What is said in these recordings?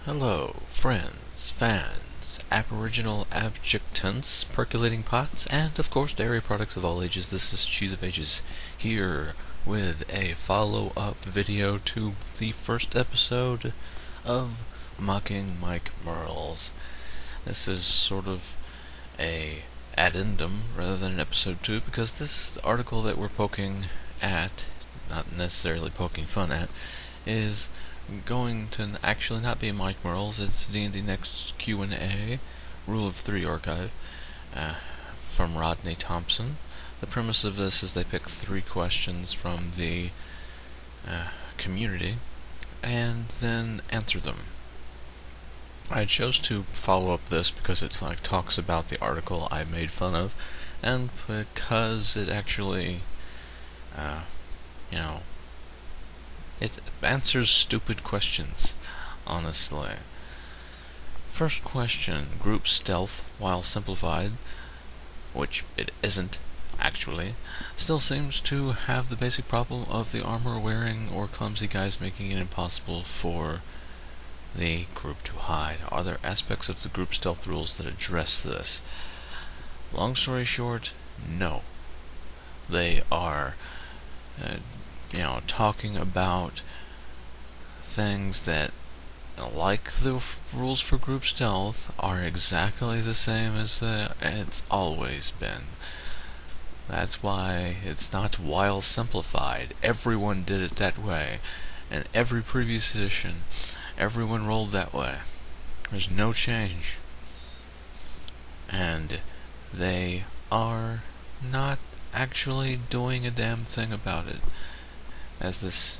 Hello, friends, fans, aboriginal abjectants, percolating pots, and of course dairy products of all ages. This is Cheese of Ages here with a follow-up video to the first episode of Mocking Mike Mearls. This is sort of a addendum rather than an episode 2 because this article that we're poking at, not necessarily poking fun at, is going to actually not be Mike Mearls. It's D&D Next Q&A, Rule of 3 archive, from Rodney, Thompson. The premise of this is they pick 3 questions from the community and then answer them. I chose to follow up this because it talks about the article I made fun of, and because it actually, it answers stupid questions, honestly. First question, group stealth, while simplified, which it isn't, actually, still seems to have the basic problem of the armor-wearing or clumsy guys making it impossible for the group to hide. Are there aspects of the group stealth rules that address this? Long story short, no. They are talking about things that, like the rules for group stealth, are exactly the same as it's always been. That's why it's not while simplified. Everyone did it that way. In every previous edition, everyone rolled that way. There's no change. And they are not actually doing a damn thing about it, as this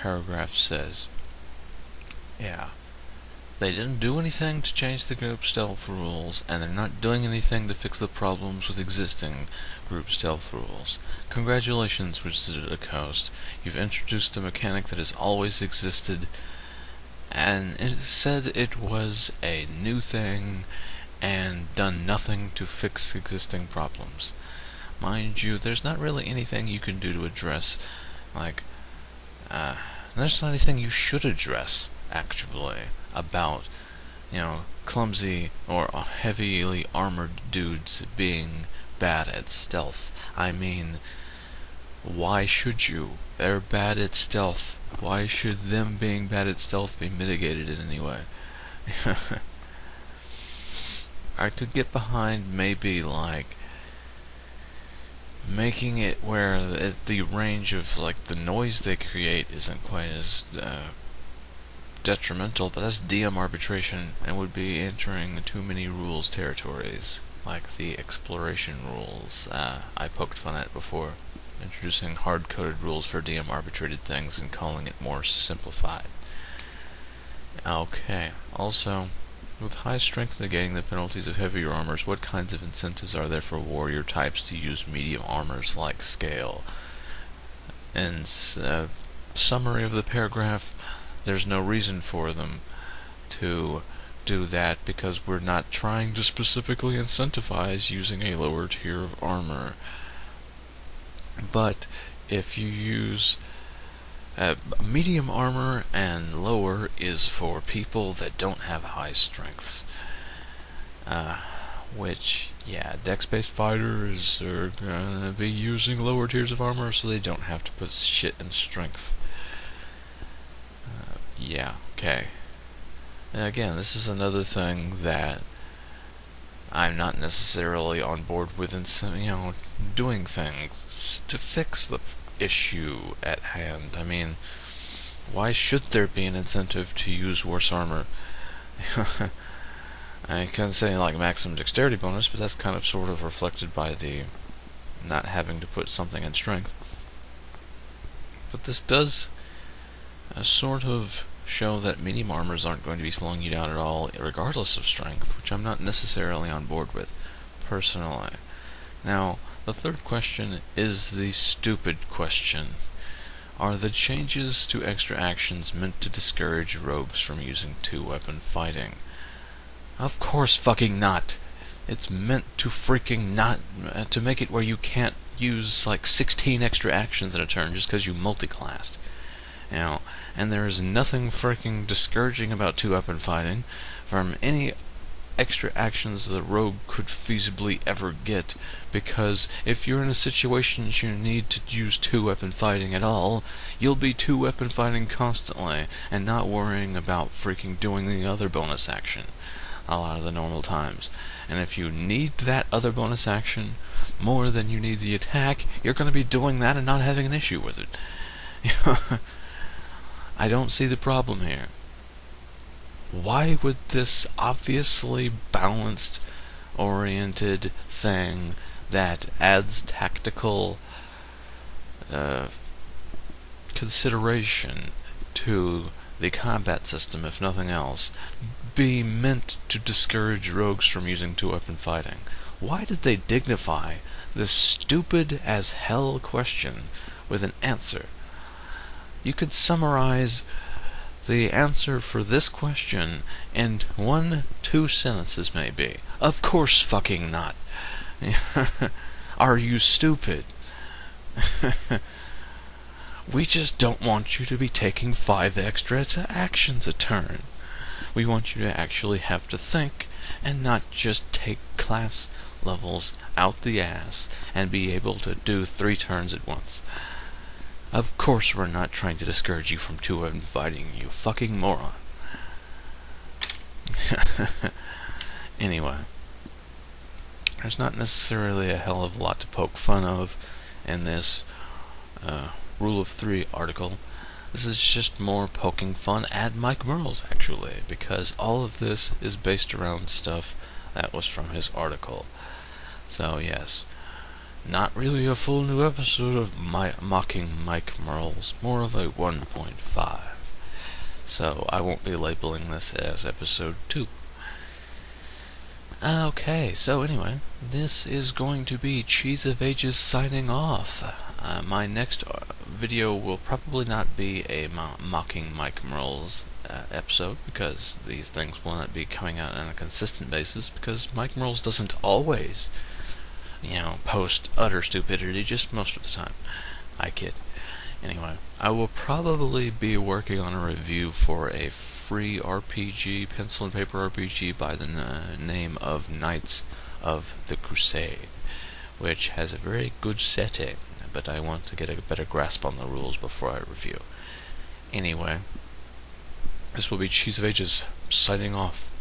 paragraph says. Yeah. They didn't do anything to change the group stealth rules, and they're not doing anything to fix the problems with existing group stealth rules. Congratulations, Wizard of the Coast. You've introduced a mechanic that has always existed, and it said it was a new thing, and done nothing to fix existing problems. Mind you, there's not really anything you can do to address, there's not anything you should address, actually, about, clumsy or heavily armored dudes being bad at stealth. I mean, why should you? They're bad at stealth. Why should them being bad at stealth be mitigated in any way? I could get behind maybe, making it where the range of, the noise they create isn't quite as detrimental, but that's DM arbitration and would be entering too many rules territories, like the exploration rules I poked fun at before, introducing hard-coded rules for DM arbitrated things and calling it more simplified. Okay, also, with high strength negating the penalties of heavier armors, what kinds of incentives are there for warrior types to use medium armors like scale? And summary of the paragraph, there's no reason for them to do that because we're not trying to specifically incentivize using a lower tier of armor. But if you use medium armor and lower is for people that don't have high strengths. Which, dex-based fighters are gonna be using lower tiers of armor so they don't have to put shit in strength. Okay. And again, this is another thing that I'm not necessarily on board with in, doing things to fix the issue at hand. I mean, why should there be an incentive to use worse armor? I can say maximum dexterity bonus, but that's kind of sort of reflected by the not having to put something in strength. But this does sort of show that medium armors aren't going to be slowing you down at all, regardless of strength, which I'm not necessarily on board with, personally. Now, the third question is the stupid question. Are the changes to extra actions meant to discourage rogues from using two-weapon fighting? Of course fucking not! It's meant to freaking not, to make it where you can't use 16 extra actions in a turn just because you multiclassed. You know, and there is nothing freaking discouraging about two-weapon fighting from any extra actions the rogue could feasibly ever get, because if you're in a situation you need to use two-weapon fighting at all, you'll be two-weapon fighting constantly and not worrying about freaking doing the other bonus action a lot of the normal times. And if you need that other bonus action more than you need the attack, you're going to be doing that and not having an issue with it. I don't see the problem here. Why would this obviously balanced, oriented thing that adds tactical consideration to the combat system, if nothing else, be meant to discourage rogues from using two-weapon fighting? Why did they dignify this stupid as hell question with an answer? You could summarize the answer for this question in 1-2 sentences, maybe. Of course fucking not. Are you stupid? We just don't want you to be taking 5 extra actions a turn. We want you to actually have to think and not just take class levels out the ass and be able to do 3 turns at once. Of course we're not trying to discourage you from two-weapon fighting, you fucking moron. Anyway, there's not necessarily a hell of a lot to poke fun of in this Rule of 3 article. This is just more poking fun at Mike Mearls, actually, because all of this is based around stuff that was from his article. So yes, not really a full new episode of Mocking Mike Mearls, more of a 1.5. So I won't be labeling this as episode 2. Okay, so anyway, this is going to be Cheese of Ages signing off. My next video will probably not be a Mocking Mike Mearls episode, because these things will not be coming out on a consistent basis, because Mike Mearls doesn't always, post utter stupidity, just most of the time. I kid. Anyway, I will probably be working on a review for a free RPG, pencil and paper RPG by the name of Knights of the Crusade, which has a very good setting, but I want to get a better grasp on the rules before I review. Anyway, this will be Cheese of Ages signing off.